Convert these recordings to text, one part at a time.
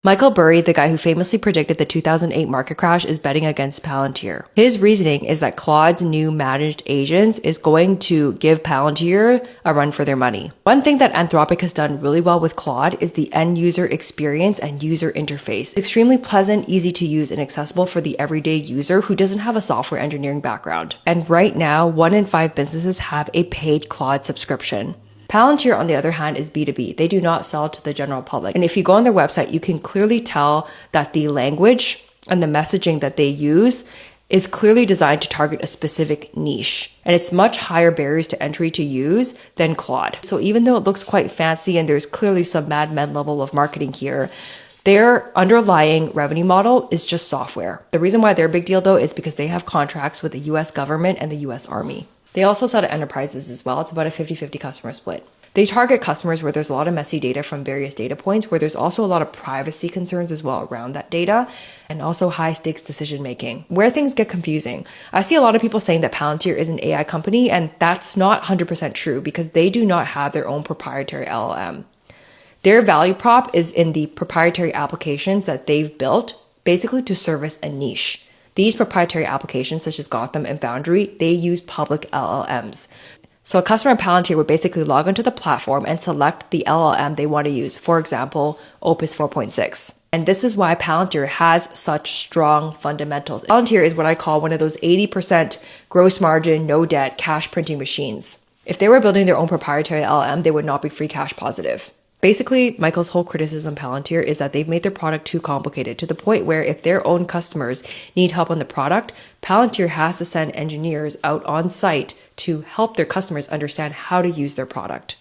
Michael Burry, the guy who famously predicted the 2008 market crash, is betting against Palantir. His reasoning is that Claude's new managed agents is going to give Palantir a run for their money. One thing that Anthropic has done really well with Claude is the end user experience and user interface. It's extremely pleasant, easy to use, and accessible for the everyday user who doesn't have a software engineering background. And right now, 1 in 5 businesses have a paid Claude subscription. Palantir, on the other hand, is B2B. They do not sell to the general public. And if you go on their website, you can clearly tell that the language and the messaging that they use is clearly designed to target a specific niche. And it's much higher barriers to entry to use than Claude. So even though it looks quite fancy and there's clearly some Mad Men level of marketing here, their underlying revenue model is just software. The reason why they're a big deal, though, is because they have contracts with the US government and the US Army. They also sell to enterprises as well. It's about a 50-50 customer split. They target customers where there's a lot of messy data from various data points, where there's also a lot of privacy concerns as well around that data, and also high stakes decision making. Where things get confusing, I see a lot of people saying that Palantir is an AI company, and that's not 100% true because they do not have their own proprietary LLM. Their value prop is in the proprietary applications that they've built, basically to service a niche. These proprietary applications, such as Gotham and Foundry, they use public LLMs. So a customer at Palantir would basically log into the platform and select the LLM they want to use, for example, Opus 4.6. And this is why Palantir has such strong fundamentals. Palantir is what I call one of those 80% gross margin, no debt, cash printing machines. If they were building their own proprietary LLM, they would not be free cash positive. Basically, Michael's whole criticism of Palantir is that they've made their product too complicated to the point where if their own customers need help on the product, Palantir has to send engineers out on site to help their customers understand how to use their product,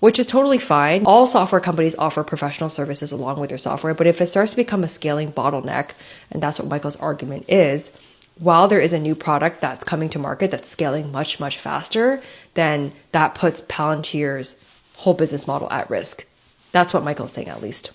which is totally fine. All software companies offer professional services along with their software, but if it starts to become a scaling bottleneck, and that's what Michael's argument is, while there is a new product that's coming to market that's scaling much, much faster, then that puts Palantir's whole business model at risk. That's what Michael's saying, at least.